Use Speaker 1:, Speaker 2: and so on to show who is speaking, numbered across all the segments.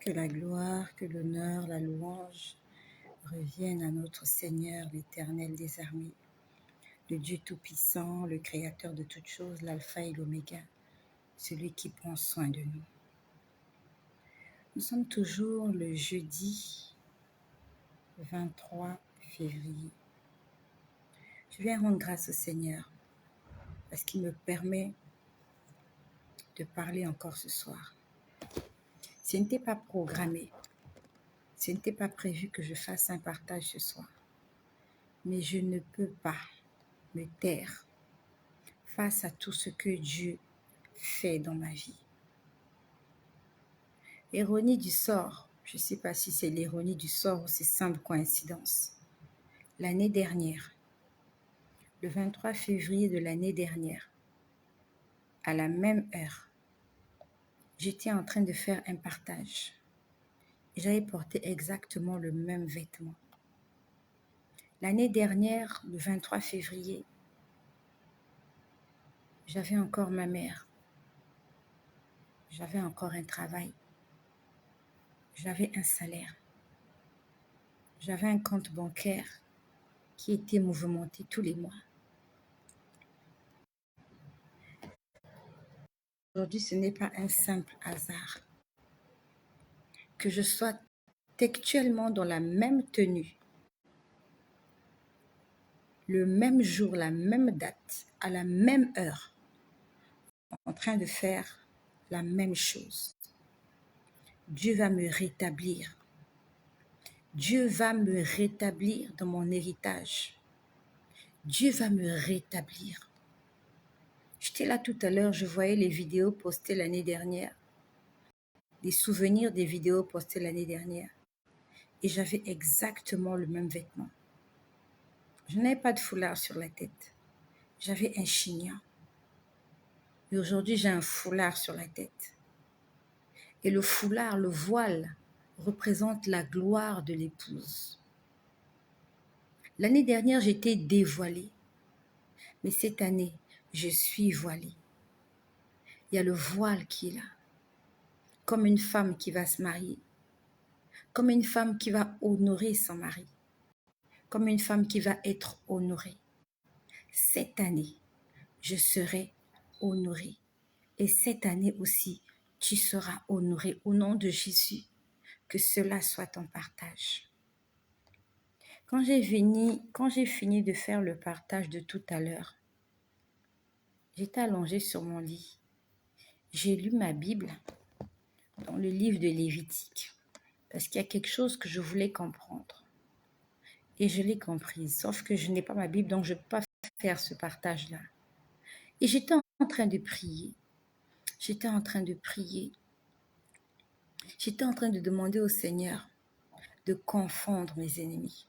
Speaker 1: Que la gloire, que l'honneur, la louange reviennent à notre Seigneur, l'Éternel des armées, le Dieu Tout-Puissant, le Créateur de toutes choses, l'Alpha et l'Oméga, celui qui prend soin de nous. Nous sommes toujours le jeudi 23 février. Je viens rendre grâce au Seigneur parce qu'il me permet de parler encore ce soir. Ce n'était pas programmé, ce n'était pas prévu que je fasse un partage ce soir, mais je ne peux pas me taire face à tout ce que Dieu fait dans ma vie. Ironie du sort, je ne sais pas si c'est l'ironie du sort ou c'est simple coïncidence. L'année dernière, le 23 février de l'année dernière, à la même heure, j'étais en train de faire un partage. J'avais porté exactement le même vêtement. L'année dernière, le 23 février, j'avais encore ma mère. J'avais encore un travail. J'avais un salaire. J'avais un compte bancaire qui était mouvementé tous les mois. Aujourd'hui, ce n'est pas un simple hasard que je sois textuellement dans la même tenue, le même jour, la même date, à la même heure, en train de faire la même chose. Dieu va me rétablir. Dieu va me rétablir dans mon héritage. Dieu va me rétablir. J'étais là tout à l'heure, je voyais les vidéos postées l'année dernière, les souvenirs des vidéos postées l'année dernière, et j'avais exactement le même vêtement. Je n'avais pas de foulard sur la tête, j'avais un chignon. Et aujourd'hui, j'ai un foulard sur la tête. Et le foulard, le voile, représente la gloire de l'épouse. L'année dernière, j'étais dévoilée, mais cette année, je suis voilée. Il y a le voile qui est là, comme une femme qui va se marier, comme une femme qui va honorer son mari, comme une femme qui va être honorée. Cette année, je serai honorée. Et cette année aussi, tu seras honoré au nom de Jésus. Que cela soit ton partage. Quand j'ai fini de faire le partage de tout à l'heure, j'étais allongée sur mon lit. J'ai lu ma Bible dans le livre de Lévitique parce qu'il y a quelque chose que je voulais comprendre. Et je l'ai comprise, sauf que je n'ai pas ma Bible, donc je ne peux pas faire ce partage-là. Et j'étais en train de prier. J'étais en train de demander au Seigneur de confondre mes ennemis.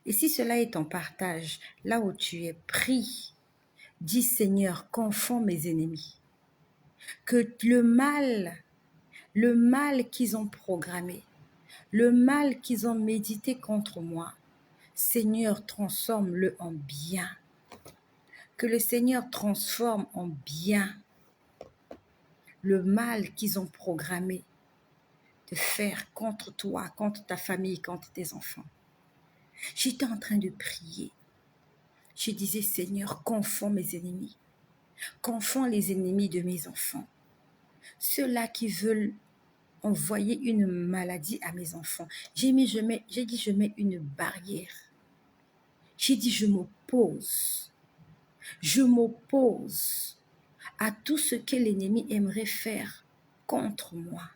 Speaker 1: Et si cela est ton partage, là où tu es, prie, dis Seigneur, confonds mes ennemis. Que le mal qu'ils ont programmé, le mal qu'ils ont médité contre moi, Seigneur, transforme-le en bien. Que le Seigneur transforme en bien le mal qu'ils ont programmé de faire contre toi, contre ta famille, contre tes enfants. J'étais en train de prier. Je disais, Seigneur, confonds mes ennemis. Confonds les ennemis de mes enfants. Ceux-là qui veulent envoyer une maladie à mes enfants. J'ai dit, je mets une barrière. J'ai dit, je m'oppose. Je m'oppose à tout ce que l'ennemi aimerait faire contre moi.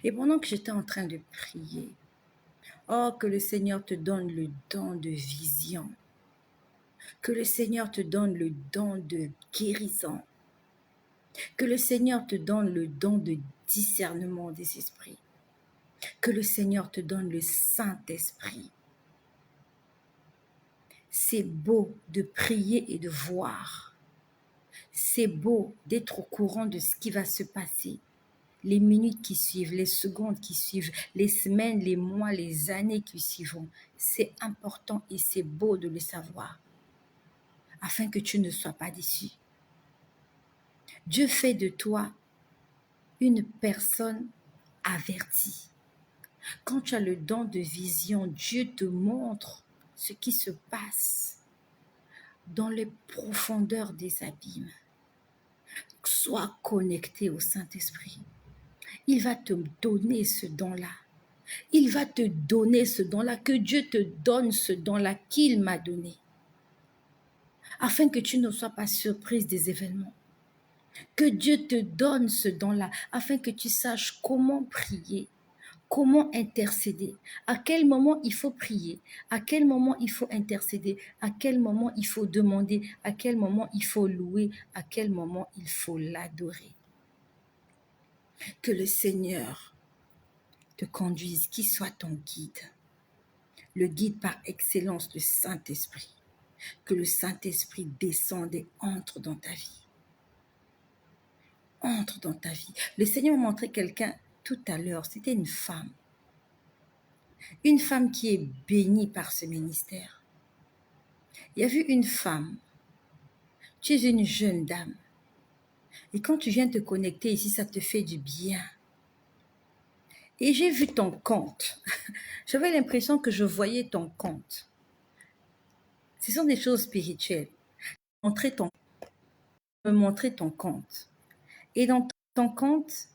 Speaker 1: Et pendant que j'étais en train de prier, oh, que le Seigneur te donne le don de vision. Que le Seigneur te donne le don de guérison. Que le Seigneur te donne le don de discernement des esprits. Que le Seigneur te donne le Saint-Esprit. C'est beau de prier et de voir. C'est beau d'être au courant de ce qui va se passer. Les minutes qui suivent, les secondes qui suivent, les semaines, les mois, les années qui suivront. C'est important et c'est beau de le savoir, afin que tu ne sois pas déçu. Dieu fait de toi une personne avertie. Quand tu as le don de vision, Dieu te montre ce qui se passe dans les profondeurs des abîmes. Sois connecté au Saint-Esprit. Il va te donner ce don-là. Il va te donner ce don-là, que Dieu te donne ce don-là qu'il m'a donné. Afin que tu ne sois pas surprise des événements. Que Dieu te donne ce don-là, afin que tu saches comment prier, comment intercéder, à quel moment il faut prier, à quel moment il faut intercéder, à quel moment il faut demander, à quel moment il faut louer, à quel moment il faut l'adorer. Que le Seigneur te conduise, qu'il soit ton guide. Le guide par excellence, le Saint-Esprit. Que le Saint-Esprit descende et entre dans ta vie. Entre dans ta vie. Le Seigneur m'a montré quelqu'un tout à l'heure, c'était une femme. Une femme qui est bénie par ce ministère. Il y a vu une femme, tu es une jeune dame. Et quand tu viens te connecter ici, ça te fait du bien. Et j'ai vu ton compte. J'avais l'impression que je voyais ton compte. Ce sont des choses spirituelles. Me montrer ton compte. Et dans ton compte,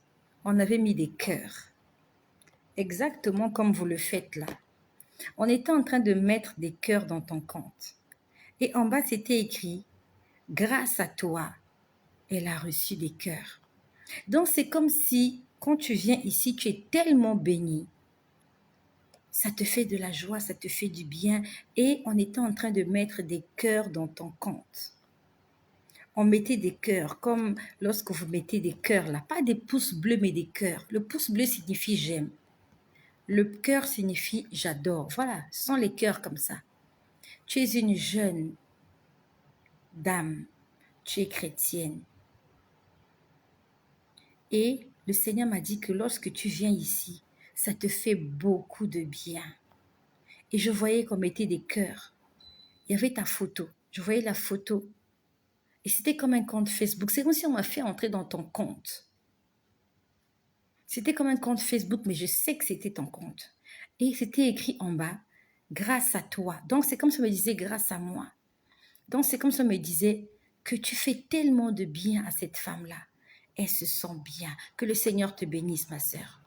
Speaker 1: on avait mis des cœurs. Exactement comme vous le faites là. On était en train de mettre des cœurs dans ton compte. Et en bas, c'était écrit, grâce à toi, elle a reçu des cœurs. Donc, c'est comme si, quand tu viens ici, tu es tellement béni. Ça te fait de la joie, ça te fait du bien. Et on était en train de mettre des cœurs dans ton compte. On mettait des cœurs, comme lorsque vous mettez des cœurs là. Pas des pouces bleus, mais des cœurs. Le pouce bleu signifie j'aime. Le cœur signifie j'adore. Voilà, ce sont les cœurs comme ça. Tu es une jeune dame. Tu es chrétienne. Et le Seigneur m'a dit que lorsque tu viens ici, ça te fait beaucoup de bien. Et je voyais qu'on mettait des cœurs. Il y avait ta photo. Je voyais la photo. Et c'était comme un compte Facebook. C'est comme si on m'a fait entrer dans ton compte. C'était comme un compte Facebook, mais je sais que c'était ton compte. Et c'était écrit en bas, grâce à toi. Donc c'est comme ça me disait, grâce à moi. Donc c'est comme ça me disait que tu fais tellement de bien à cette femme-là. Elle se sent bien. Que le Seigneur te bénisse, ma sœur.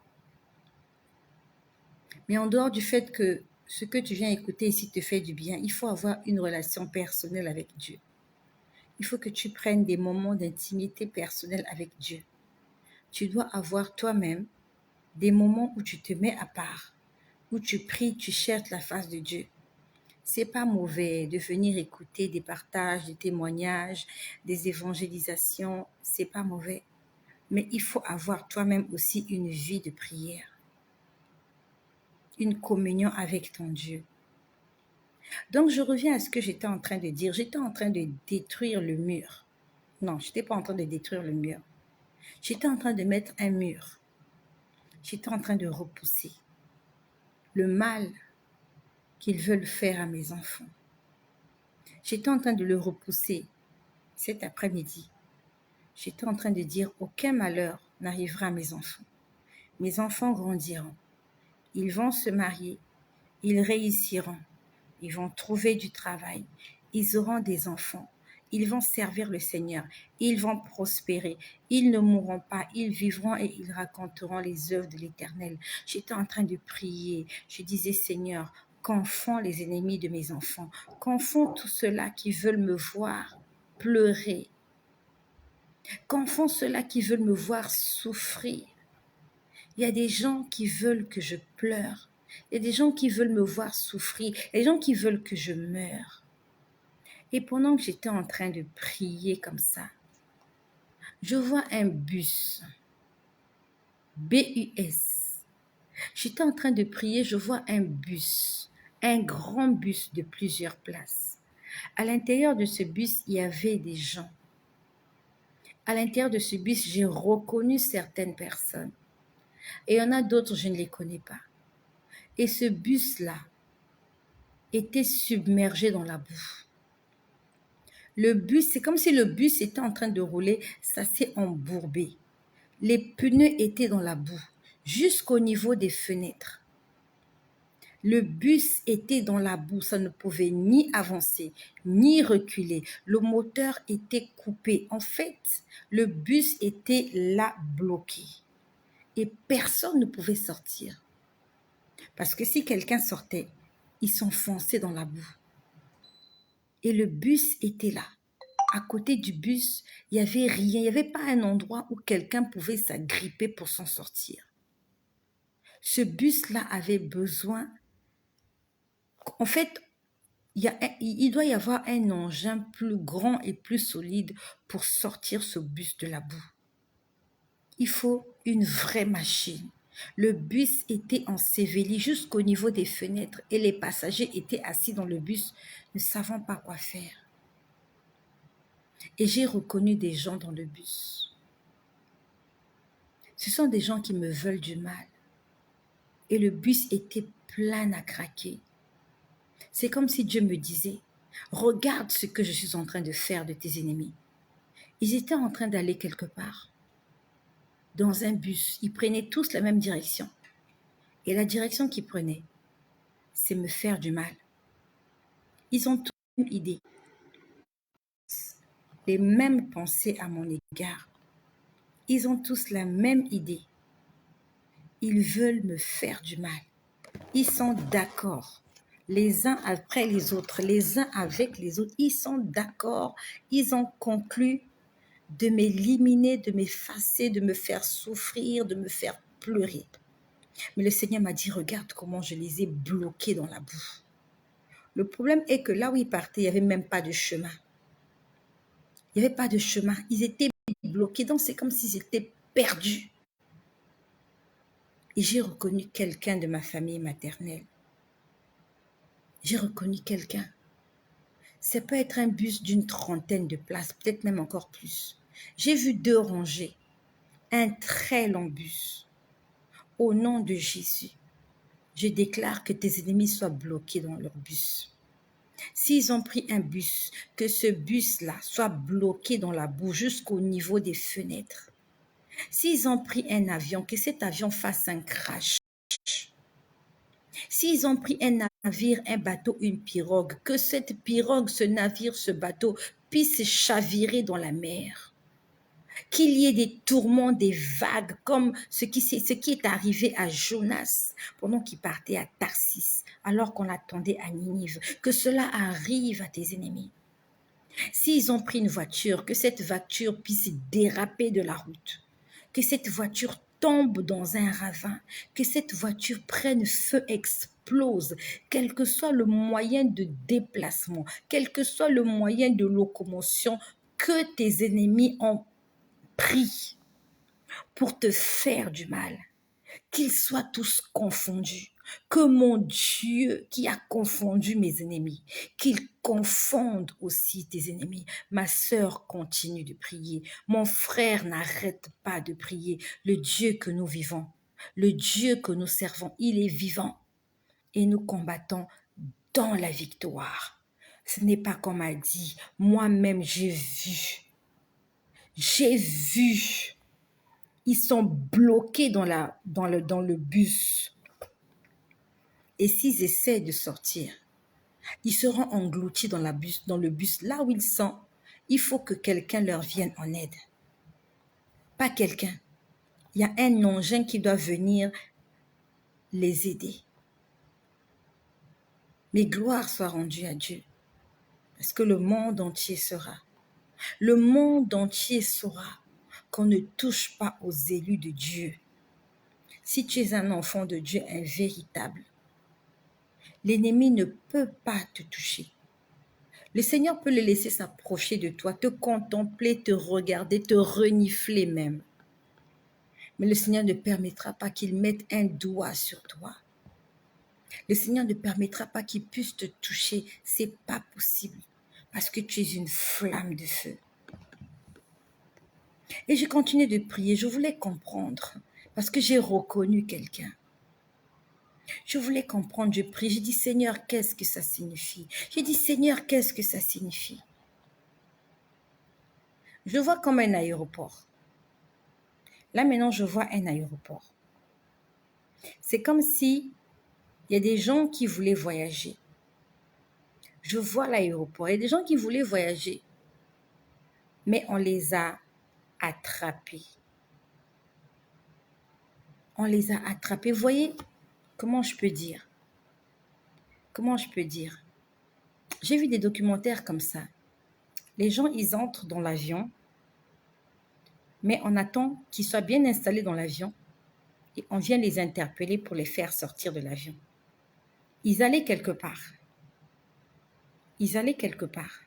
Speaker 1: Mais en dehors du fait que ce que tu viens écouter ici te fait du bien, il faut avoir une relation personnelle avec Dieu. Il faut que tu prennes des moments d'intimité personnelle avec Dieu. Tu dois avoir toi-même des moments où tu te mets à part, où tu pries, tu cherches la face de Dieu. C'est pas mauvais de venir écouter des partages, des témoignages, des évangélisations, c'est pas mauvais. Mais il faut avoir toi-même aussi une vie de prière, une communion avec ton Dieu. Donc je reviens à ce que j'étais en train de dire. J'étais en train de détruire le mur. Non, je n'étais pas en train de détruire le mur. J'étais en train de mettre un mur. J'étais en train de repousser le mal qu'ils veulent faire à mes enfants. J'étais en train de le repousser cet après-midi. J'étais en train de dire aucun malheur n'arrivera à mes enfants. Mes enfants grandiront. Ils vont se marier. Ils réussiront. Ils vont trouver du travail. Ils auront des enfants. Ils vont servir le Seigneur. Ils vont prospérer. Ils ne mourront pas. Ils vivront et ils raconteront les œuvres de l'Éternel. J'étais en train de prier. Je disais, Seigneur, qu'en font les ennemis de mes enfants? Qu'en font tous ceux-là qui veulent me voir pleurer? Qu'en font ceux-là qui veulent me voir souffrir? Il y a des gens qui veulent que je pleure. Il y a des gens qui veulent me voir souffrir. Il y a des gens qui veulent que je meure. Et pendant que j'étais en train de prier comme ça, je vois un bus. B-U-S. J'étais en train de prier, je vois un bus. Un grand bus de plusieurs places. À l'intérieur de ce bus, il y avait des gens. À l'intérieur de ce bus, j'ai reconnu certaines personnes. Et il y en a d'autres, je ne les connais pas. Et ce bus-là était submergé dans la boue. Le bus, c'est comme si le bus était en train de rouler, ça s'est embourbé. Les pneus étaient dans la boue, jusqu'au niveau des fenêtres. Le bus était dans la boue, ça ne pouvait ni avancer, ni reculer. Le moteur était coupé. En fait, le bus était là bloqué. Et personne ne pouvait sortir. Parce que si quelqu'un sortait, il s'enfonçait dans la boue. Et le bus était là. À côté du bus, il n'y avait rien. Il n'y avait pas un endroit où quelqu'un pouvait s'agripper pour s'en sortir. Ce bus-là avait besoin... En fait, il doit y avoir un engin plus grand et plus solide pour sortir ce bus de la boue. Il faut une vraie machine. Le bus était enseveli jusqu'au niveau des fenêtres et les passagers étaient assis dans le bus, ne savant pas quoi faire. Et j'ai reconnu des gens dans le bus. Ce sont des gens qui me veulent du mal. Et le bus était plein à craquer. C'est comme si Dieu me disait, regarde ce que je suis en train de faire de tes ennemis. Ils étaient en train d'aller quelque part, dans un bus. Ils prenaient tous la même direction. Et la direction qu'ils prenaient, c'est me faire du mal. Ils ont tous la même idée, les mêmes pensées à mon égard. Ils ont tous la même idée. Ils veulent me faire du mal. Ils sont d'accord. Les uns après les autres, les uns avec les autres, ils sont d'accord. Ils ont conclu de m'éliminer, de m'effacer, de me faire souffrir, de me faire pleurer. Mais le Seigneur m'a dit, regarde comment je les ai bloqués dans la boue. Le problème est que là où ils partaient, il n'y avait même pas de chemin. Il n'y avait pas de chemin. Ils étaient bloqués. Donc, c'est comme s'ils étaient perdus. Et j'ai reconnu quelqu'un de ma famille maternelle. J'ai reconnu quelqu'un. Ça peut être un bus d'une trentaine de places, peut-être même encore plus. J'ai vu 2 rangées. Un très long bus. Au nom de Jésus, je déclare que tes ennemis soient bloqués dans leur bus. S'ils ont pris un bus, que ce bus-là soit bloqué dans la boue jusqu'au niveau des fenêtres. S'ils ont pris un avion, que cet avion fasse un crash. S'ils ont pris un navire, un bateau, une pirogue, que cette pirogue, ce navire, ce bateau puisse chavirer dans la mer. Qu'il y ait des tourments, des vagues, comme ce qui est arrivé à Jonas pendant qu'il partait à Tarsis, alors qu'on l'attendait à Ninive. Que cela arrive à tes ennemis. S'ils ont pris une voiture, que cette voiture puisse déraper de la route. Que cette voiture tombe dans un ravin. Que cette voiture prenne feu, explose. Quel que soit le moyen de déplacement, quel que soit le moyen de locomotion que tes ennemis ont pris pour te faire du mal, qu'ils soient tous confondus. Que mon Dieu qui a confondu mes ennemis, qu'il confonde aussi tes ennemis. Ma sœur continue de prier. Mon frère n'arrête pas de prier. Le Dieu que nous vivons, le Dieu que nous servons, il est vivant. Et nous combattons dans la victoire. Ce n'est pas comme a dit, moi-même j'ai vu. J'ai vu. Ils sont bloqués dans le bus. Et s'ils essaient de sortir, ils seront engloutis dans le bus. Là où ils sont, il faut que quelqu'un leur vienne en aide. Pas quelqu'un. Il y a un engin qui doit venir les aider. Mais gloire soit rendue à Dieu. Parce que le monde entier saura. Le monde entier saura qu'on ne touche pas aux élus de Dieu. Si tu es un enfant de Dieu, un véritable, l'ennemi ne peut pas te toucher. Le Seigneur peut le laisser s'approcher de toi, te contempler, te regarder, te renifler même. Mais le Seigneur ne permettra pas qu'il mette un doigt sur toi. Le Seigneur ne permettra pas qu'il puisse te toucher. C'est pas possible. Parce que tu es une flamme de feu. Et je continuais de prier. Je voulais comprendre. Parce que j'ai reconnu quelqu'un. Je voulais comprendre, je prie. J'ai dit, Seigneur, qu'est-ce que ça signifie? J'ai dit, Seigneur, qu'est-ce que ça signifie? Je vois comme un aéroport. Là, maintenant, je vois un aéroport. C'est comme si il y a des gens qui voulaient voyager. Je vois l'aéroport. Il y a des gens qui voulaient voyager, mais on les a attrapés. On les a attrapés. Vous voyez, comment je peux dire? Comment je peux dire? J'ai vu des documentaires comme ça. Les gens, ils entrent dans l'avion, mais on attend qu'ils soient bien installés dans l'avion et on vient les interpeller pour les faire sortir de l'avion. Ils allaient quelque part. Ils allaient quelque part.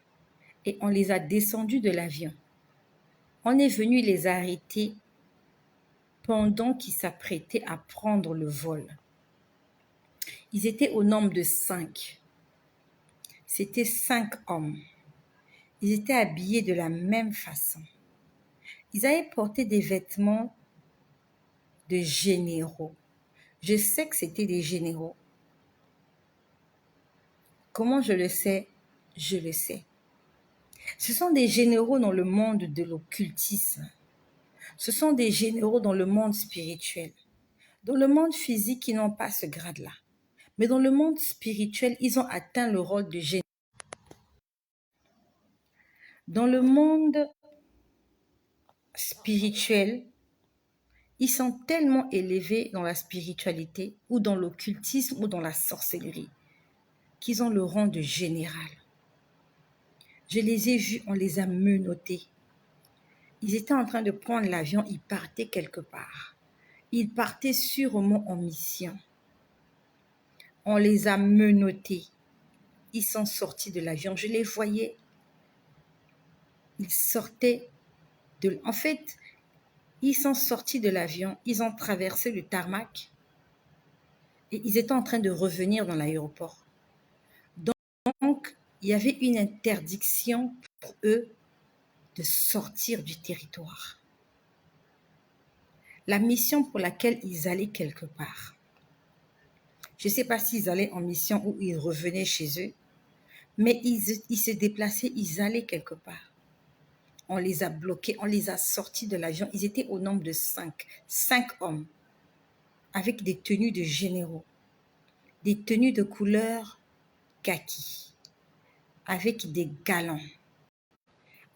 Speaker 1: Et on les a descendus de l'avion. On est venu les arrêter pendant qu'ils s'apprêtaient à prendre le vol. Ils étaient au nombre de 5. C'était 5 hommes. Ils étaient habillés de la même façon. Ils avaient porté des vêtements de généraux. Je sais que c'était des généraux. Comment je le sais? Je le sais. Ce sont des généraux dans le monde de l'occultisme. Ce sont des généraux dans le monde spirituel. Dans le monde physique, ils n'ont pas ce grade-là. Mais dans le monde spirituel, ils ont atteint le rôle de généraux. Dans le monde spirituel, ils sont tellement élevés dans la spiritualité ou dans l'occultisme ou dans la sorcellerie qu'ils ont le rang de général. Je les ai vus, on les a menottés. Ils étaient en train de prendre l'avion, ils partaient quelque part. Ils partaient sûrement en mission. On les a menottés. Ils sont sortis de l'avion. Je les voyais. Ils sortaient de... En fait, ils sont sortis de l'avion. Ils ont traversé le tarmac. Et ils étaient en train de revenir dans l'aéroport. Donc, il y avait une interdiction pour eux de sortir du territoire. La mission pour laquelle ils allaient quelque part. Je ne sais pas s'ils allaient en mission ou ils revenaient chez eux, mais ils se déplaçaient, ils allaient quelque part. On les a bloqués, on les a sortis de l'avion. Ils étaient au nombre de 5. 5 hommes avec des tenues de généraux, des tenues de couleur kaki, avec des galons,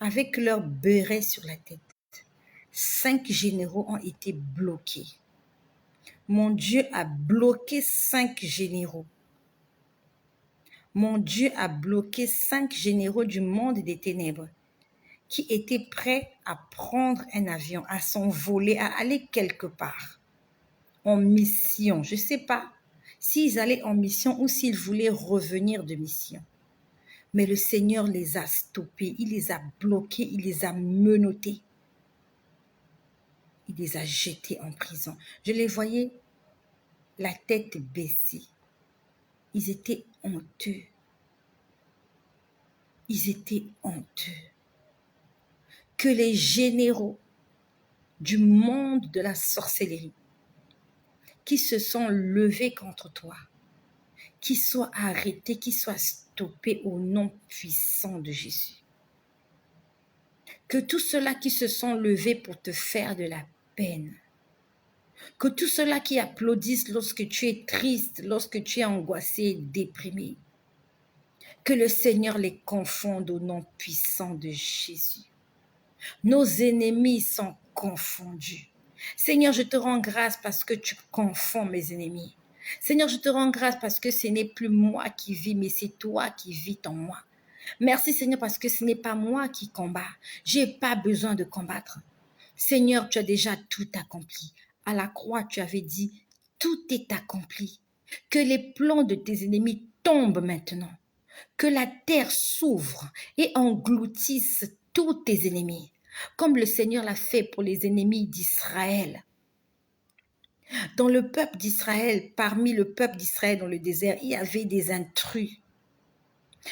Speaker 1: avec leur béret sur la tête. 5 généraux ont été bloqués. Mon Dieu a bloqué 5 généraux. Mon Dieu a bloqué 5 généraux du monde des ténèbres qui étaient prêts à prendre un avion, à s'envoler, à aller quelque part, en mission. Je ne sais pas s'ils allaient en mission ou s'ils voulaient revenir de mission. Mais le Seigneur les a stoppés, il les a bloqués, il les a menottés. Il les a jetés en prison. Je les voyais la tête baissée. Ils étaient honteux. Ils étaient honteux. Que les généraux du monde de la sorcellerie qui se sont levés contre toi, qui soient arrêtés, qui soient stoppés au nom puissant de Jésus. Que tous ceux-là qui se sont levés pour te faire de la peine, que tous ceux-là qui applaudissent lorsque tu es triste, lorsque tu es angoissé, déprimé, que le Seigneur les confonde au nom puissant de Jésus. Nos ennemis sont confondus. Seigneur, je te rends grâce parce que tu confonds mes ennemis. Seigneur, je te rends grâce parce que ce n'est plus moi qui vis, mais c'est toi qui vis en moi. Merci Seigneur parce que ce n'est pas moi qui combats. Je n'ai pas besoin de combattre. Seigneur, tu as déjà tout accompli. À la croix, tu avais dit, tout est accompli. Que les plans de tes ennemis tombent maintenant. Que la terre s'ouvre et engloutisse tous tes ennemis, comme le Seigneur l'a fait pour les ennemis d'Israël. Dans le peuple d'Israël, parmi le peuple d'Israël dans le désert, il y avait des intrus,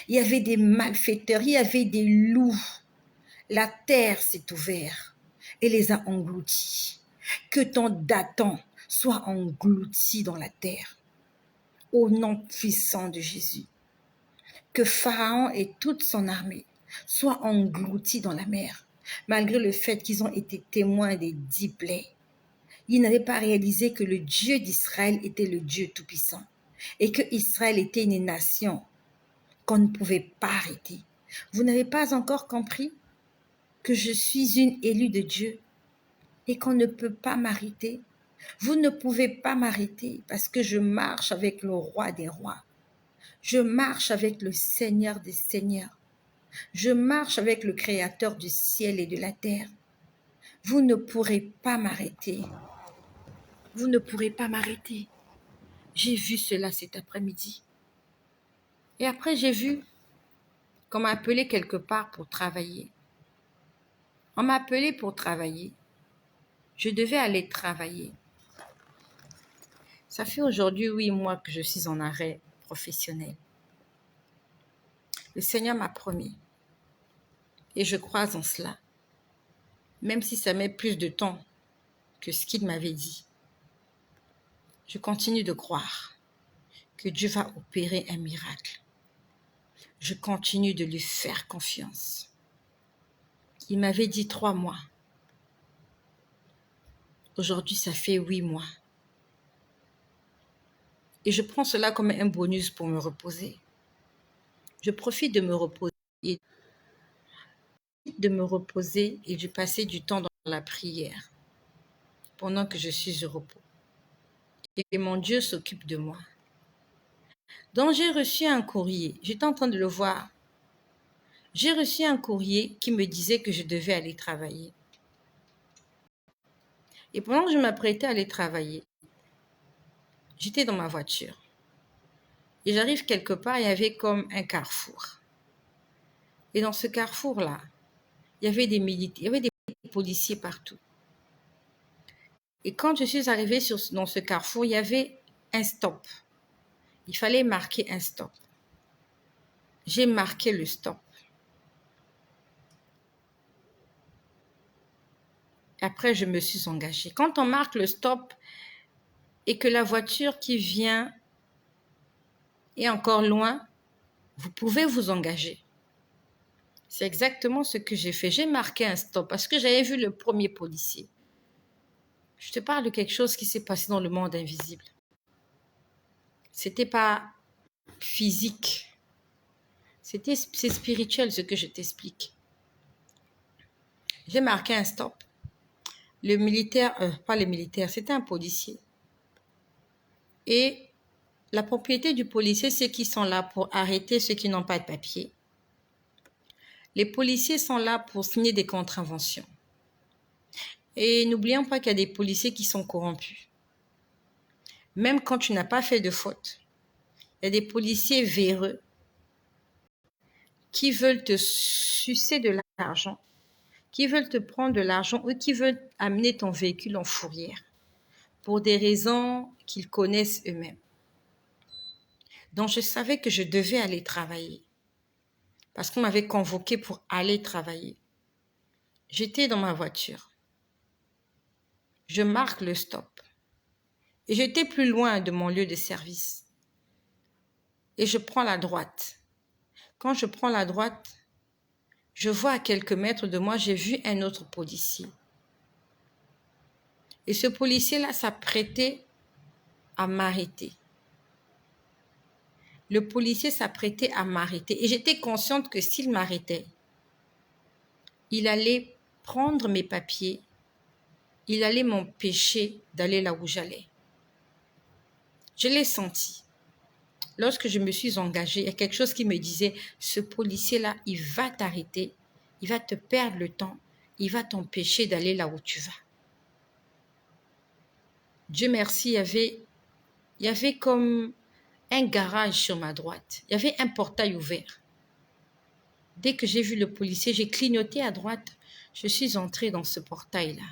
Speaker 1: il y avait des malfaiteurs, il y avait des loups. La terre s'est ouverte et les a engloutis. Que ton Dathan soit englouti dans la terre, au nom puissant de Jésus. Que Pharaon et toute son armée soient engloutis dans la mer, malgré le fait qu'ils ont été témoins des 10 plaies. Ils n'avaient pas réalisé que le Dieu d'Israël était le Dieu Tout-Puissant et que Israël était une nation qu'on ne pouvait pas arrêter. Vous n'avez pas encore compris que je suis une élue de Dieu et qu'on ne peut pas m'arrêter. Vous ne pouvez pas m'arrêter parce que je marche avec le roi des rois. Je marche avec le Seigneur des seigneurs. Je marche avec le Créateur du ciel et de la terre. Vous ne pourrez pas m'arrêter. Vous ne pourrez pas m'arrêter. J'ai vu cela cet après-midi. Et après, j'ai vu qu'on m'a appelé quelque part pour travailler. On m'a appelé pour travailler. Je devais aller travailler. Ça fait aujourd'hui 8 mois que je suis en arrêt professionnel. Le Seigneur m'a promis. Et je crois en cela. Même si ça met plus de temps que ce qu'il m'avait dit. Je continue de croire que Dieu va opérer un miracle. Je continue de lui faire confiance. Il m'avait dit 3 mois. Aujourd'hui, ça fait 8 mois. Et je prends cela comme un bonus pour me reposer. Je profite de me reposer et de passer du temps dans la prière pendant que je suis au repos. Et mon Dieu s'occupe de moi. Donc j'ai reçu un courrier, j'étais en train de le voir. J'ai reçu un courrier qui me disait que je devais aller travailler. Et pendant que je m'apprêtais à aller travailler, j'étais dans ma voiture. Et j'arrive quelque part, il y avait comme un carrefour. Et dans ce carrefour-là, il y avait des militaires, il y avait des policiers partout. Et quand je suis arrivée dans ce carrefour, il y avait un stop. Il fallait marquer un stop. J'ai marqué le stop. Après, je me suis engagée. Quand on marque le stop et que la voiture qui vient est encore loin, vous pouvez vous engager. C'est exactement ce que j'ai fait. J'ai marqué un stop parce que j'avais vu le premier policier. Je te parle de quelque chose qui s'est passé dans le monde invisible. C'était pas physique. C'est spirituel ce que je t'explique. J'ai marqué un stop. Le militaire, pas le militaire, c'était un policier. Et la propriété du policier, c'est qu'ils sont là pour arrêter ceux qui n'ont pas de papier. Les policiers sont là pour signer des contraventions. Et n'oublions pas qu'il y a des policiers qui sont corrompus. Même quand tu n'as pas fait de faute, il y a des policiers véreux qui veulent te sucer de l'argent, qui veulent te prendre de l'argent ou qui veulent amener ton véhicule en fourrière pour des raisons qu'ils connaissent eux-mêmes. Donc, je savais que je devais aller travailler parce qu'on m'avait convoqué pour aller travailler. J'étais dans ma voiture. Je marque le stop. Et j'étais plus loin de mon lieu de service. Et je prends la droite. Quand je prends la droite, je vois à quelques mètres de moi, j'ai vu un autre policier. Et ce policier-là s'apprêtait à m'arrêter. Le policier s'apprêtait à m'arrêter. Et j'étais consciente que s'il m'arrêtait, il allait prendre mes papiers, il allait m'empêcher d'aller là où j'allais. Je l'ai senti. Lorsque je me suis engagée, il y a quelque chose qui me disait, ce policier-là, il va t'arrêter, il va te perdre le temps, il va t'empêcher d'aller là où tu vas. Dieu merci, il y avait comme un garage sur ma droite. Il y avait un portail ouvert. Dès que j'ai vu le policier, j'ai clignoté à droite. Je suis entrée dans ce portail-là.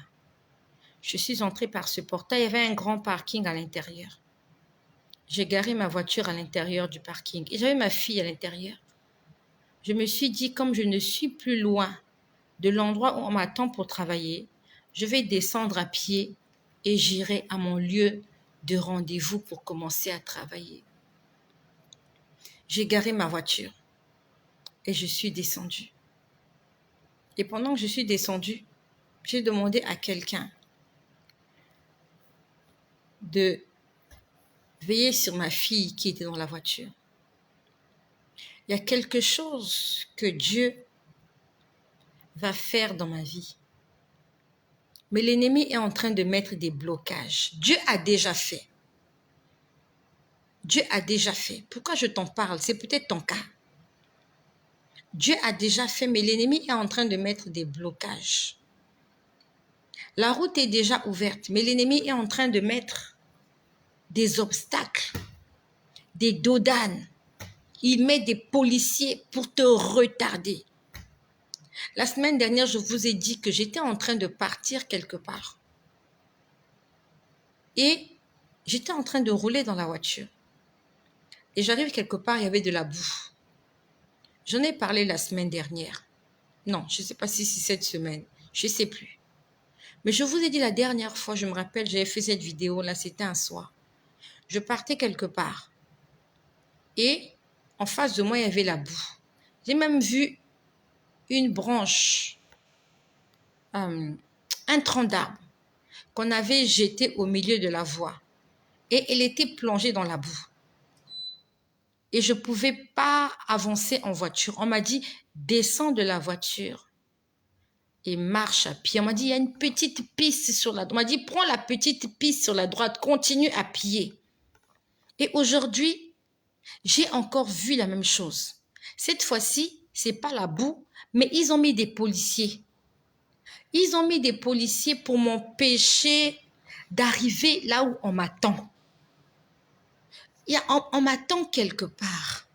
Speaker 1: Je suis entrée par ce portail. Il y avait un grand parking à l'intérieur. J'ai garé ma voiture à l'intérieur du parking et j'avais ma fille à l'intérieur. Je me suis dit, comme je ne suis plus loin de l'endroit où on m'attend pour travailler, je vais descendre à pied et j'irai à mon lieu de rendez-vous pour commencer à travailler. J'ai garé ma voiture et je suis descendue. Et pendant que je suis descendue, j'ai demandé à quelqu'un de veiller sur ma fille qui était dans la voiture. Il y a quelque chose que Dieu va faire dans ma vie. Mais l'ennemi est en train de mettre des blocages. Dieu a déjà fait. Dieu a déjà fait. Pourquoi je t'en parle? C'est peut-être ton cas. Dieu a déjà fait, mais l'ennemi est en train de mettre des blocages. La route est déjà ouverte, mais l'ennemi est en train de mettre des obstacles, des dodanes. Il met des policiers pour te retarder. La semaine dernière, je vous ai dit que j'étais en train de partir quelque part. Et j'étais en train de rouler dans la voiture. Et j'arrive quelque part, il y avait de la boue. J'en ai parlé la semaine dernière. Non, je ne sais pas si c'est cette semaine. Je ne sais plus. Mais je vous ai dit la dernière fois, je me rappelle, j'avais fait cette vidéo, là, c'était un soir. Je partais quelque part. Et en face de moi, il y avait la boue. J'ai même vu une branche, un tronc d'arbre qu'on avait jeté au milieu de la voie. Et elle était plongée dans la boue. Et je ne pouvais pas avancer en voiture. On m'a dit, descends de la voiture et marche à pied. On m'a dit, il y a une petite piste sur la droite. On m'a dit, prends la petite piste sur la droite, continue à pied. Et aujourd'hui, j'ai encore vu la même chose. Cette fois-ci, ce n'est pas la boue, mais ils ont mis des policiers. Ils ont mis des policiers pour m'empêcher d'arriver là où on m'attend. On m'attend quelque part.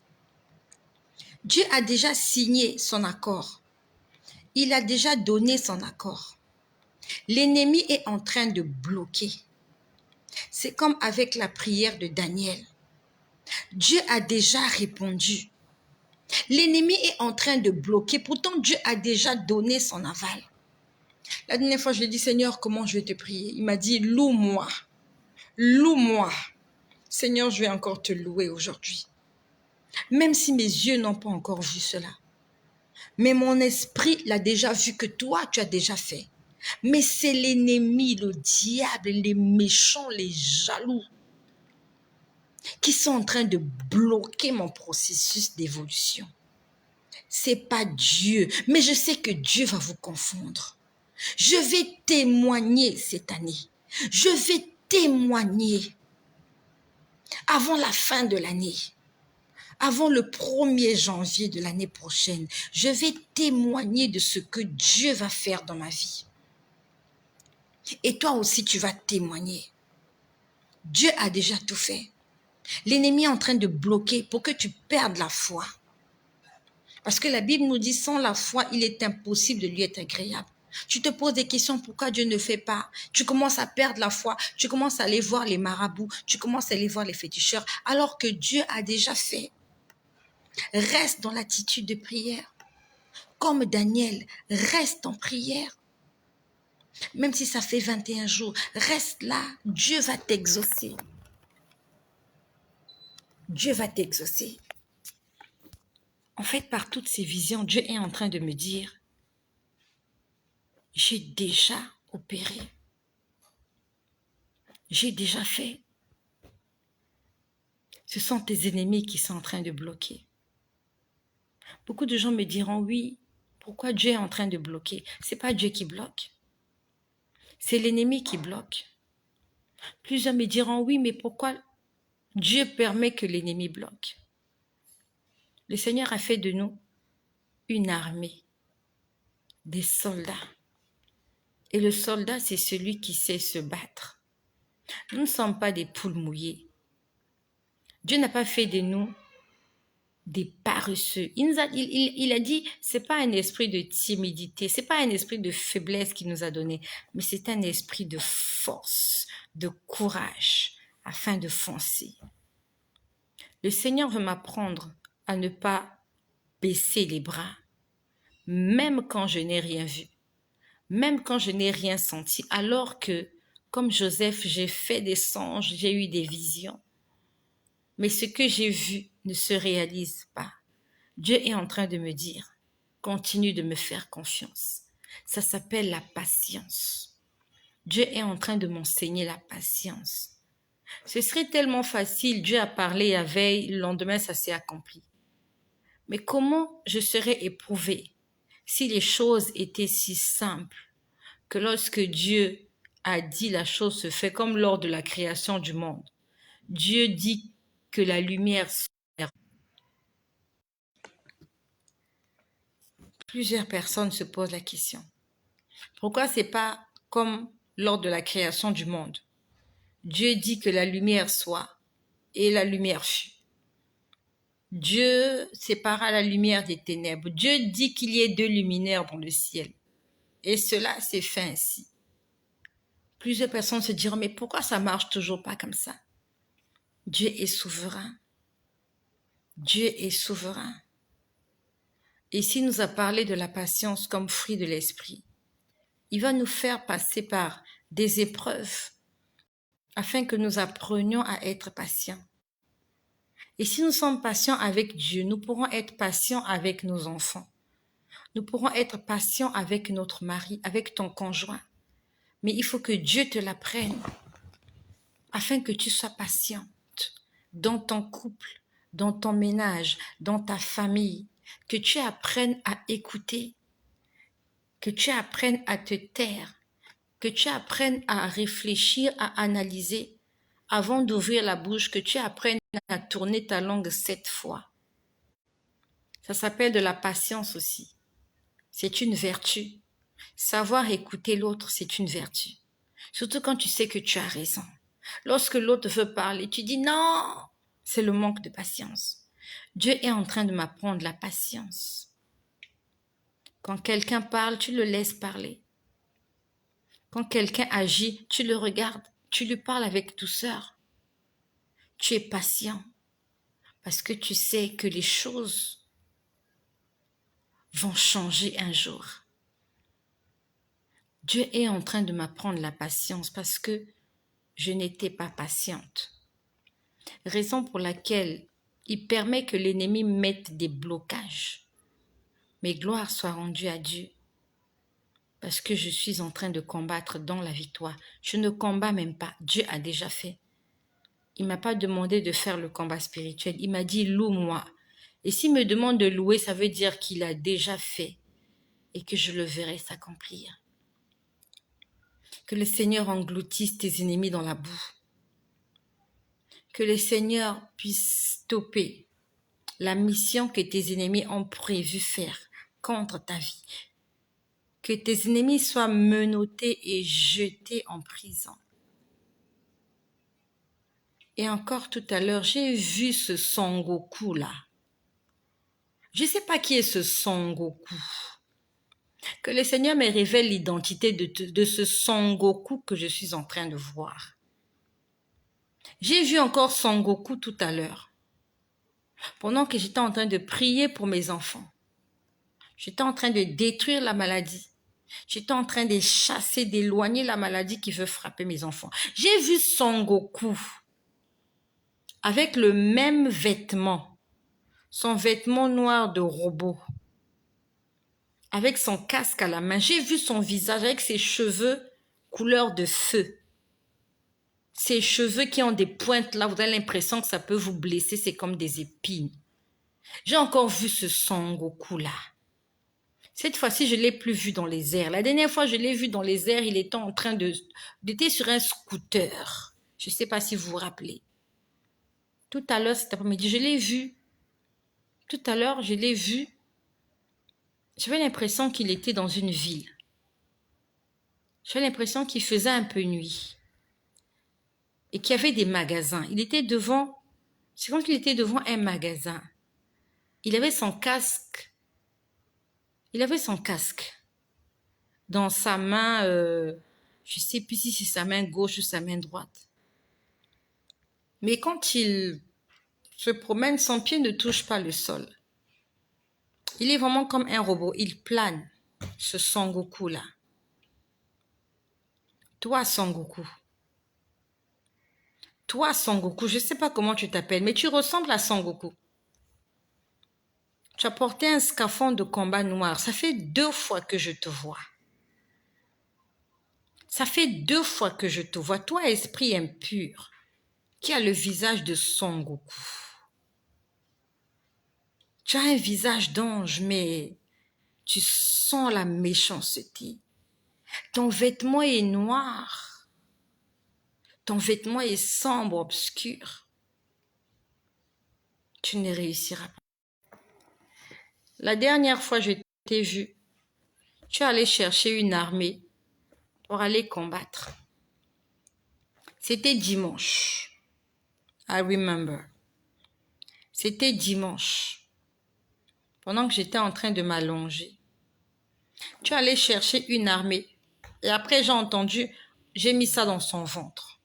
Speaker 1: Dieu a déjà signé son accord. Il a déjà donné son accord. L'ennemi est en train de bloquer. C'est comme avec la prière de Daniel. Dieu a déjà répondu. L'ennemi est en train de bloquer. Pourtant, Dieu a déjà donné son aval. La dernière fois, je lui ai dit, Seigneur, comment je vais te prier? Il m'a dit, loue-moi. Loue-moi. Seigneur, je vais encore te louer aujourd'hui. Même si mes yeux n'ont pas encore vu cela. Mais mon esprit l'a déjà vu que toi, tu as déjà fait. Mais c'est l'ennemi, le diable, les méchants, les jaloux qui sont en train de bloquer mon processus d'évolution. C'est pas Dieu, mais je sais que Dieu va vous confondre. Je vais témoigner cette année. Je vais témoigner avant la fin de l'année. Avant le 1er janvier de l'année prochaine, je vais témoigner de ce que Dieu va faire dans ma vie. Et toi aussi, tu vas témoigner. Dieu a déjà tout fait. L'ennemi est en train de bloquer pour que tu perdes la foi. Parce que la Bible nous dit, sans la foi, il est impossible de lui être agréable. Tu te poses des questions, pourquoi Dieu ne fait pas? Tu commences à perdre la foi, tu commences à aller voir les marabouts, tu commences à aller voir les féticheurs, alors que Dieu a déjà fait. Reste dans l'attitude de prière. Comme Daniel, reste en prière. Même si ça fait 21 jours, reste là, Dieu va t'exaucer. Dieu va t'exaucer. En fait, par toutes ces visions, Dieu est en train de me dire, j'ai déjà opéré. J'ai déjà fait. Ce sont tes ennemis qui sont en train de bloquer. Beaucoup de gens me diront, oui, pourquoi Dieu est en train de bloquer? Ce n'est pas Dieu qui bloque. C'est l'ennemi qui bloque. Plusieurs me diront, oui, mais pourquoi Dieu permet que l'ennemi bloque? Le Seigneur a fait de nous une armée, des soldats. Et le soldat, c'est celui qui sait se battre. Nous ne sommes pas des poules mouillées. Dieu n'a pas fait de nous des paresseux. Il a dit, c'est pas un esprit de timidité, c'est pas un esprit de faiblesse qu'il nous a donné, mais c'est un esprit de force, de courage, afin de foncer. Le Seigneur veut m'apprendre à ne pas baisser les bras, même quand je n'ai rien vu, même quand je n'ai rien senti, alors que, comme Joseph, j'ai fait des songes, j'ai eu des visions. Mais ce que j'ai vu ne se réalise pas. Dieu est en train de me dire, continue de me faire confiance. Ça s'appelle la patience. Dieu est en train de m'enseigner la patience. Ce serait tellement facile, Dieu a parlé la veille, le lendemain ça s'est accompli. Mais comment je serais éprouvée si les choses étaient si simples que lorsque Dieu a dit la chose se fait comme lors de la création du monde. Dieu dit que la lumière soit. Plusieurs personnes se posent la question. Pourquoi c'est pas comme lors de la création du monde? Dieu dit que la lumière soit et la lumière fut. Dieu sépara la lumière des ténèbres. Dieu dit qu'il y ait deux luminaires dans le ciel. Et cela s'est fait ainsi. Plusieurs personnes se diront, mais pourquoi ça marche toujours pas comme ça? Dieu est souverain. Dieu est souverain. Ici, nous a parlé de la patience comme fruit de l'esprit. Il va nous faire passer par des épreuves afin que nous apprenions à être patients. Et si nous sommes patients avec Dieu, nous pourrons être patients avec nos enfants. Nous pourrons être patients avec notre mari, avec ton conjoint. Mais il faut que Dieu te l'apprenne afin que tu sois patiente dans ton couple, dans ton ménage, dans ta famille, que tu apprennes à écouter, que tu apprennes à te taire, que tu apprennes à réfléchir, à analyser avant d'ouvrir la bouche, que tu apprennes à tourner ta langue 7 fois. Ça s'appelle de la patience aussi. C'est une vertu. Savoir écouter l'autre, c'est une vertu. Surtout quand tu sais que tu as raison. Lorsque l'autre veut parler, tu dis non, c'est le manque de patience. Dieu est en train de m'apprendre la patience. Quand quelqu'un parle, tu le laisses parler. Quand quelqu'un agit, tu le regardes, tu lui parles avec douceur. Tu es patient parce que tu sais que les choses vont changer un jour. Dieu est en train de m'apprendre la patience parce que je n'étais pas patiente. Raison pour laquelle il permet que l'ennemi mette des blocages. Mais gloire soit rendue à Dieu parce que je suis en train de combattre dans la victoire. Je ne combats même pas. Dieu a déjà fait. Il ne m'a pas demandé de faire le combat spirituel. Il m'a dit loue-moi. Et s'il me demande de louer, ça veut dire qu'il a déjà fait et que je le verrai s'accomplir. Que le Seigneur engloutisse tes ennemis dans la boue. Que le Seigneur puisse stopper la mission que tes ennemis ont prévu faire contre ta vie. Que tes ennemis soient menottés et jetés en prison. Et encore tout à l'heure, j'ai vu ce Son Goku là. Je ne sais pas qui est ce Son Goku. Que le Seigneur me révèle l'identité de ce Son Goku que je suis en train de voir. J'ai vu encore Son Goku tout à l'heure. Pendant que j'étais en train de prier pour mes enfants. J'étais en train de détruire la maladie. J'étais en train de chasser, d'éloigner la maladie qui veut frapper mes enfants. J'ai vu Son Goku avec le même vêtement, son vêtement noir de robot, avec son casque à la main. J'ai vu son visage avec ses cheveux couleur de feu. Ses cheveux qui ont des pointes là, vous avez l'impression que ça peut vous blesser, c'est comme des épines. J'ai encore vu ce Son Goku là. Cette fois-ci, je ne l'ai plus vu dans les airs. La dernière fois, je l'ai vu dans les airs, il était en train d'être sur un scooter. Je ne sais pas si vous vous rappelez. Tout à l'heure, cet après-midi, je l'ai vu. Tout à l'heure, je l'ai vu. J'avais l'impression qu'il était dans une ville. J'avais l'impression qu'il faisait un peu nuit. Et qu'il y avait des magasins. Il était devant, c'est comme qu'il était devant un magasin. Il avait son casque. Il avait son casque. Dans sa main, je ne sais plus si c'est sa main gauche ou sa main droite. Mais quand il se promène, son pied ne touche pas le sol. Il est vraiment comme un robot. Il plane, ce Son Goku-là. Toi, Son Goku. Toi, Son Goku, je ne sais pas comment tu t'appelles, mais tu ressembles à Son Goku. Tu as porté un scaphandre de combat noir. Ça fait 2 fois que je te vois. Ça fait 2 fois que je te vois. Toi, esprit impur. qui a le visage de Son Goku. Tu as un visage d'ange, mais tu sens la méchanceté. Ton vêtement est noir. Ton vêtement est sombre, obscur. Tu ne réussiras pas. La dernière fois que je t'ai vu, tu es allé chercher une armée pour aller combattre. C'était dimanche. I remember. C'était dimanche. Pendant que j'étais en train de m'allonger. Tu es allé chercher une armée. Et après, j'ai entendu, j'ai mis ça dans son ventre.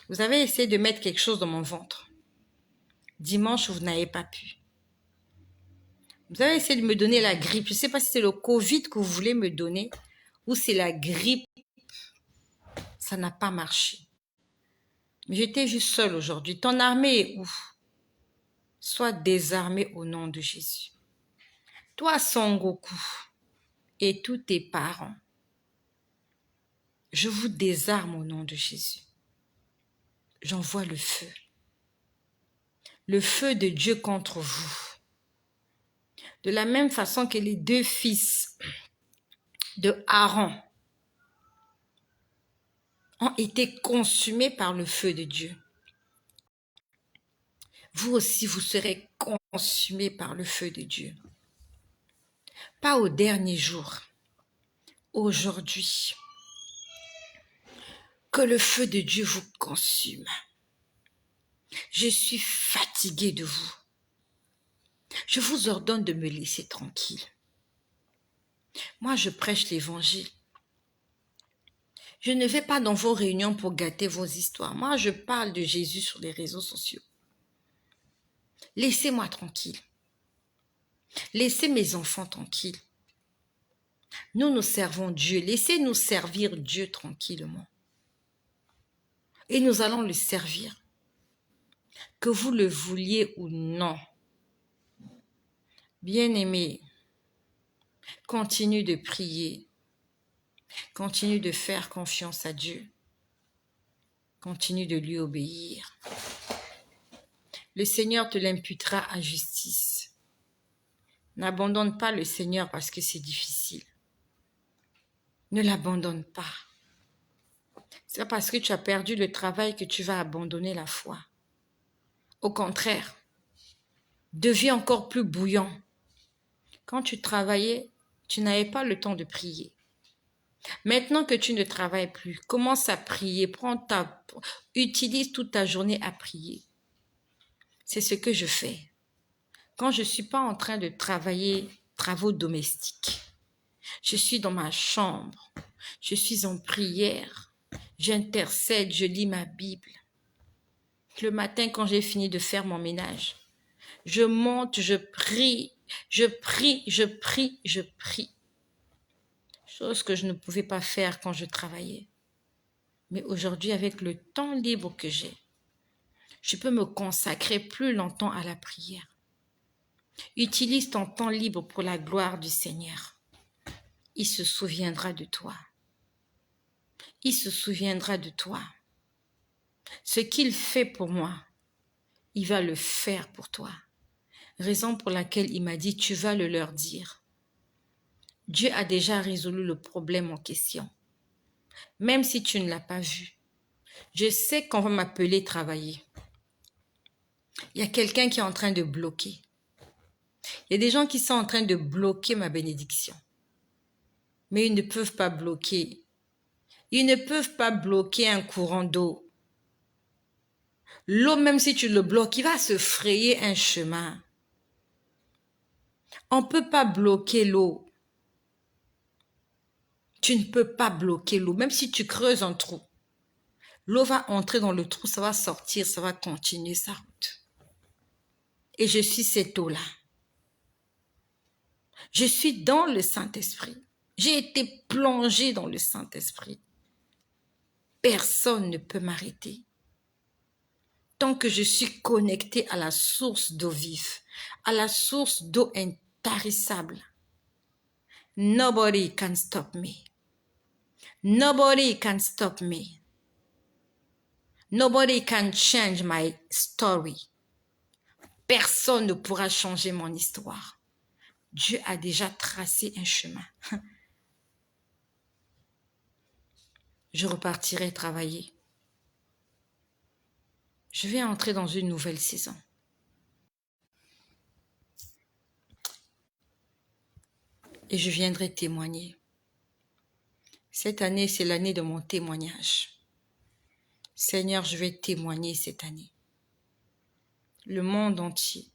Speaker 1: Vous avez essayé de mettre quelque chose dans mon ventre. Dimanche, vous n'avez pas pu. Vous avez essayé de me donner la grippe. Je ne sais pas si c'est le Covid que vous voulez me donner ou c'est la grippe. Ça n'a pas marché. Mais j'étais juste seule aujourd'hui. Ton armée est où? Sois désarmé au nom de Jésus. Toi, Son Goku, et tous tes parents, je vous désarme au nom de Jésus. J'envoie le feu. Le feu de Dieu contre vous. De la même façon que les deux fils de Aaron ont été consumés par le feu de Dieu. Vous aussi, vous serez consumés par le feu de Dieu. Pas au dernier jour, aujourd'hui. Que le feu de Dieu vous consume. Je suis fatiguée de vous. Je vous ordonne de me laisser tranquille. Moi, je prêche l'évangile. Je ne vais pas dans vos réunions pour gâter vos histoires. Moi, je parle de Jésus sur les réseaux sociaux. Laissez-moi tranquille. Laissez mes enfants tranquilles. Nous servons Dieu. Laissez-nous servir Dieu tranquillement. Et nous allons le servir. Que vous le vouliez ou non. Bien-aimés, continue de prier. Continue de faire confiance à Dieu. Continue de lui obéir. Le Seigneur te l'imputera à justice. N'abandonne pas le Seigneur parce que c'est difficile. Ne l'abandonne pas. C'est pas parce que tu as perdu le travail que tu vas abandonner la foi. Au contraire, deviens encore plus bouillant. Quand tu travaillais, tu n'avais pas le temps de prier. Maintenant que tu ne travailles plus, commence à prier. Utilise toute ta journée à prier. C'est ce que je fais. Quand je ne suis pas en train de travailler travaux domestiques, je suis dans ma chambre, je suis en prière, j'intercède, je lis ma Bible. Le matin, quand j'ai fini de faire mon ménage, je monte, je prie, je prie, je prie, je prie. Chose que je ne pouvais pas faire quand je travaillais. Mais aujourd'hui, avec le temps libre que j'ai, je peux me consacrer plus longtemps à la prière. Utilise ton temps libre pour la gloire du Seigneur. Il se souviendra de toi. Il se souviendra de toi. Ce qu'il fait pour moi, il va le faire pour toi. Raison pour laquelle il m'a dit, tu vas le leur dire. Dieu a déjà résolu le problème en question. Même si tu ne l'as pas vu. Je sais qu'on va m'appeler travailler. Il y a quelqu'un qui est en train de bloquer. Il y a des gens qui sont en train de bloquer ma bénédiction. Mais ils ne peuvent pas bloquer. Ils ne peuvent pas bloquer un courant d'eau. L'eau, même si tu le bloques, il va se frayer un chemin. On ne peut pas bloquer l'eau. Tu ne peux pas bloquer l'eau, même si tu creuses un trou. L'eau va entrer dans le trou, ça va sortir, ça va continuer sa route. Et je suis cette eau-là. Je suis dans le Saint-Esprit. J'ai été plongée dans le Saint-Esprit. Personne ne peut m'arrêter. Tant que je suis connectée à la source d'eau vive, à la source d'eau intarissable, nobody can stop me. Nobody can stop me. Nobody can change my story. Personne ne pourra changer mon histoire. Dieu a déjà tracé un chemin. Je repartirai travailler. Je vais entrer dans une nouvelle saison. Et je viendrai témoigner. Cette année, c'est l'année de mon témoignage. Seigneur, je vais témoigner cette année. Le monde entier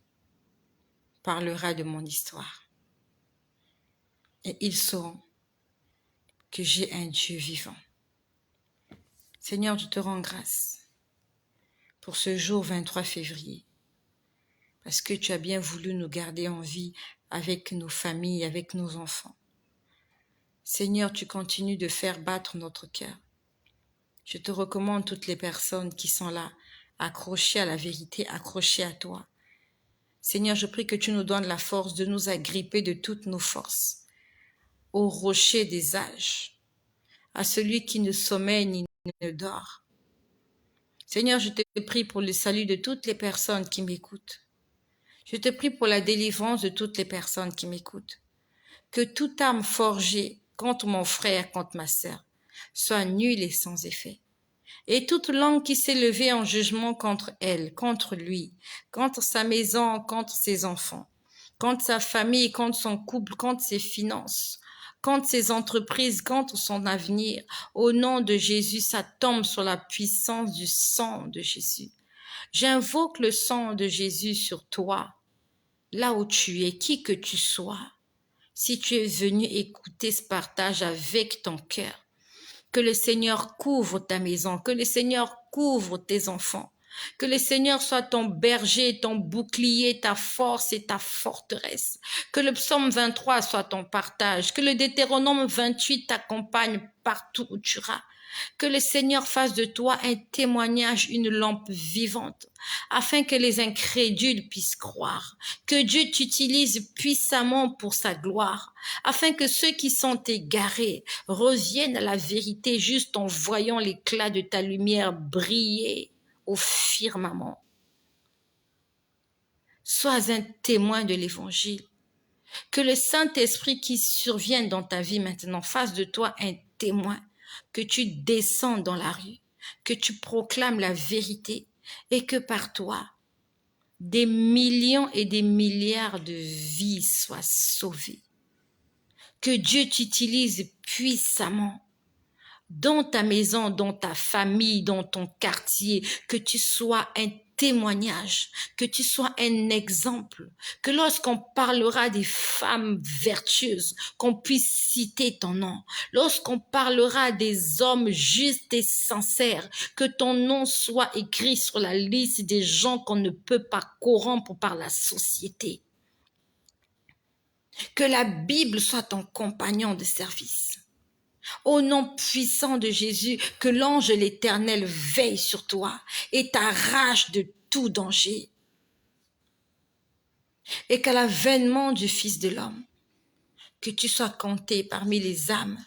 Speaker 1: parlera de mon histoire. Et ils sauront que j'ai un Dieu vivant. Seigneur, je te rends grâce pour ce jour 23 février, parce que tu as bien voulu nous garder en vie avec nos familles, avec nos enfants. Seigneur, tu continues de faire battre notre cœur. Je te recommande toutes les personnes qui sont là, accrochées à la vérité, accrochées à toi. Seigneur, je prie que tu nous donnes la force de nous agripper de toutes nos forces au rocher des âges, à celui qui ne sommeille ni ne dort. Seigneur, je te prie pour le salut de toutes les personnes qui m'écoutent. Je te prie pour la délivrance de toutes les personnes qui m'écoutent. Que toute âme forgée contre mon frère, contre ma sœur, soit nulle et sans effet. Et toute langue qui s'est levée en jugement contre elle, contre lui, contre sa maison, contre ses enfants, contre sa famille, contre son couple, contre ses finances, contre ses entreprises, contre son avenir, au nom de Jésus, ça tombe sur la puissance du sang de Jésus. J'invoque le sang de Jésus sur toi, là où tu es, qui que tu sois. Si tu es venu écouter ce partage avec ton cœur, que le Seigneur couvre ta maison, que le Seigneur couvre tes enfants, que le Seigneur soit ton berger, ton bouclier, ta force et ta forteresse, que le psaume 23 soit ton partage, que le Deutéronome 28 t'accompagne partout où tu iras, que le Seigneur fasse de toi un témoignage, une lampe vivante, afin que les incrédules puissent croire, que Dieu t'utilise puissamment pour sa gloire, afin que ceux qui sont égarés reviennent à la vérité juste en voyant l'éclat de ta lumière briller au firmament. Sois un témoin de l'évangile. Que le Saint-Esprit qui survient dans ta vie maintenant fasse de toi un témoin, que tu descends dans la rue, que tu proclames la vérité et que par toi, des millions et des milliards de vies soient sauvées. Que Dieu t'utilise puissamment dans ta maison, dans ta famille, dans ton quartier, que tu sois un témoignage, que tu sois un exemple, que lorsqu'on parlera des femmes vertueuses, qu'on puisse citer ton nom, lorsqu'on parlera des hommes justes et sincères, que ton nom soit écrit sur la liste des gens qu'on ne peut pas corrompre par la société. Que la Bible soit ton compagnon de service. Au nom puissant de Jésus, que l'ange de l'Éternel veille sur toi et t'arrache de tout danger. Et qu'à l'avènement du Fils de l'homme, que tu sois compté parmi les âmes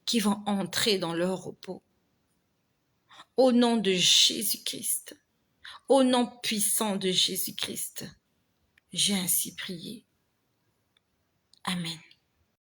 Speaker 1: qui vont entrer dans leur repos. Au nom de Jésus-Christ, au nom puissant de Jésus-Christ, j'ai ainsi prié. Amen.